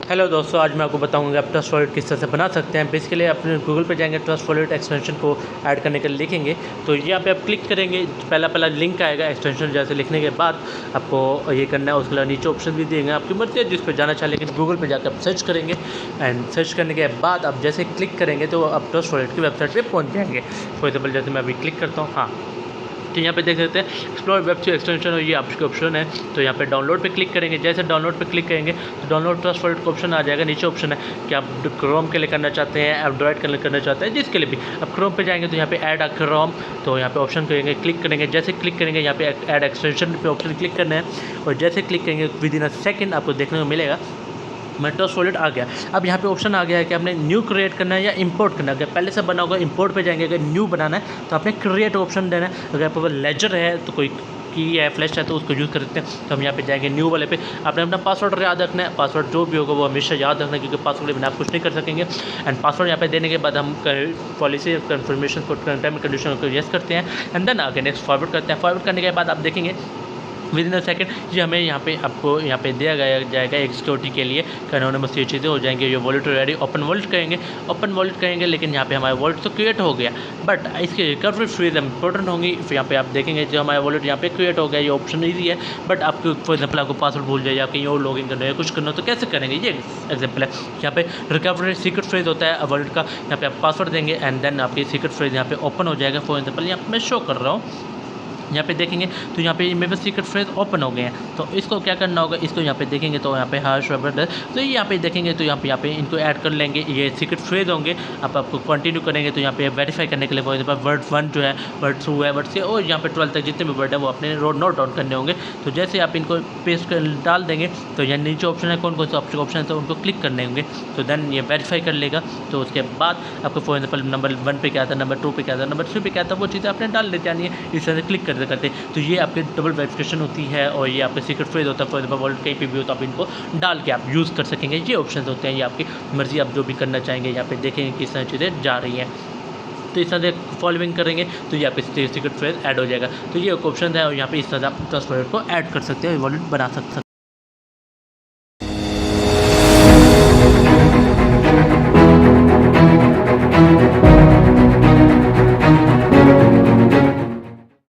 Hello दोस्तों, आज मैं आपको बताऊंगा आप ट्रस्ट वॉलेट किस तरह से बना सकते हैं। बेसिकली अपने गूगल पे जाएंगे, ट्रस्ट वॉलेट एक्सटेंशन को ऐड करने के लिए लिखेंगे तो यहाँ पे आप क्लिक करेंगे, पहला लिंक आएगा एक्सटेंशन जैसे लिखने के बाद आपको ये करना है। उसके बाद नीचे ऑप्शन भी देंगे, आपकी मर्जी है जिस पर जाना चाहे, लेकिन गूगल पे जाकर आप सर्च करेंगे एंड सर्च करने के बाद आप जैसे क्लिक करेंगे तो आप ट्रस्ट वॉलेट की वेबसाइट पर पहुँच जाएंगे। फॉर एग्जाम्पल जैसे मैं अभी क्लिक करता हूँ, हाँ, तो यहाँ पे देख सकते हैं एक्सप्लोर वेब टू एक्सटेंशन और ये आपके ऑप्शन है। तो यहाँ पे डाउनलोड पे क्लिक करेंगे, जैसे डाउनलोड पे क्लिक करेंगे तो डाउनलोड ट्रस्ट वॉलेट का ऑप्शन आ जाएगा। नीचे ऑप्शन है कि आप क्रोम के लिए करना चाहते हैं, एंड्रॉइड के लिए करना चाहते हैं, जिसके लिए भी। अब क्रोम पे जाएंगे तो यहाँ पे ऐड क्रोम, तो यहाँ पे ऑप्शन करेंगे, क्लिक करेंगे। जैसे क्लिक करेंगे यहाँ पे ऐड एक्सटेंशन पे ऑप्शन क्लिक करना है और जैसे क्लिक करेंगे विद इन अ सेकेंड आपको देखने को मिलेगा मेरा ट्रस्ट वॉलेट आ गया। अब यहाँ पे ऑप्शन आ गया है कि आपने न्यू क्रिएट करना है या इंपोर्ट करना है। अगर पहले से बना होगा इंपोर्ट पे जाएंगे, अगर न्यू बनाना है तो आपने क्रिएट ऑप्शन देना है। अगर आपको लेजर है तो कोई की है, फ्लैश है तो उसको यूज़ कर सकते हैं। तो हम यहाँ पे जाएंगे न्यू वाले पे। आपने अपना पासवर्ड याद रखना है, पासवर्ड जो भी होगा वो हमेशा याद रखना है, क्योंकि पासवर्ड बिना आप कुछ नहीं कर सकेंगे। एंड पासवर्ड यहाँ पे देने के बाद हम पॉलिसी कन्फर्मेशन को टर्म एंड कंडीशन को यस करते हैं एंड देन आगे नेक्स्ट फॉरवर्ड करते हैं। फॉरवर्ड करने के बाद आप देखेंगे विद इन अ सेकेंड ये हमें यहाँ पे आपको यहाँ पे दिया गया जाएगा एक सिक्योरिटी के लिए एनोनिमस ये चीज़ें हो जाएंगी। ये वॉलेट रेडी, ओपन वॉलेट करेंगे, लेकिन यहाँ पे हमारा वॉलेट तो क्रिएट हो गया, बट इसकी रिकवरी फ्रीज इंपॉर्टेंट होंगी। फिर यहाँ पे आप देखेंगे जो हमारा वॉलेट यहाँ पे क्रिएट हो गया, ये ऑप्शन ईजी है। बट आपको फॉर एग्जाम्पल आपको पासवर्ड भूल जाए या कहीं और लॉगिन करना है, कुछ करना हो तो कैसे करेंगे, ये एग्जाम्पल है। यहाँ पे रिकवरी सीक्रेट फ्रेज होता है वॉलेट का, यहाँ पे आप पासवर्ड देंगे एंड देन आपकी सीक्रेट फ्रेज यहाँ पे ओपन हो जाएगा। फॉर एग्जाम्पल यहाँ पे मैं शो कर रहा हूँ, यहाँ पे देखेंगे तो यहाँ पे मेरे सीक्रेट फ्रेज ओपन हो गए हैं। तो इसको क्या करना होगा, इसको यहाँ पे देखेंगे तो यहाँ पे हाश वेबर, तो यहाँ पे देखेंगे तो यहाँ पे इनको ऐड कर लेंगे। ये सीक्रेट फ्रेज होंगे। आपको कंटिन्यू करेंगे तो यहाँ पे वेरीफाई करने के लिए वर्ड 1 जो है, वर्ड 2 है, वर्ड 3 और यहाँ पे 12 तक जितने भी वर्ड है वो अपने नोट डाउन करने होंगे। तो जैसे आप इनको पेस्ट कर डाल देंगे तो यहाँ नीचे ऑप्शन है, कौन कौन से ऑप्शन है तो उनको क्लिक करने होंगे। तो देन ये वेरीफाई कर लेगा। तो उसके बाद आपको फॉर एग्जाम्पल नंबर 1 पे क्या था, नंबर 2 पे क्या था, नंबर 3 पे क्या था, वो चीज़ें आपने डाल देती आनी है। इस तरह से क्लिक करते तो ये आपके डबल वेरिफिकेशन होती है और ये आपके सीक्रेट फ्रेज होता है। फॉर एग्जाम्पल वॉलेट कहीं पे भी हो तो आप इनको डाल के आप यूज़ कर सकेंगे। ये ऑप्शन होते हैं, ये आपकी मर्जी, आप जो भी करना चाहेंगे। यहाँ पे देखेंगे किस तरह चीज़ें जा रही हैं, तो इस तरह से फॉलोइंग करेंगे तो यहाँ पे सीक्रेट फ्रेज ऐड हो जाएगा। तो ये एक ऑप्शन है और यहाँ पे इस तरह आप ट्रस्ट वॉलेट को ऐड कर सकते हैं, वॉलेट बना सकते हैं।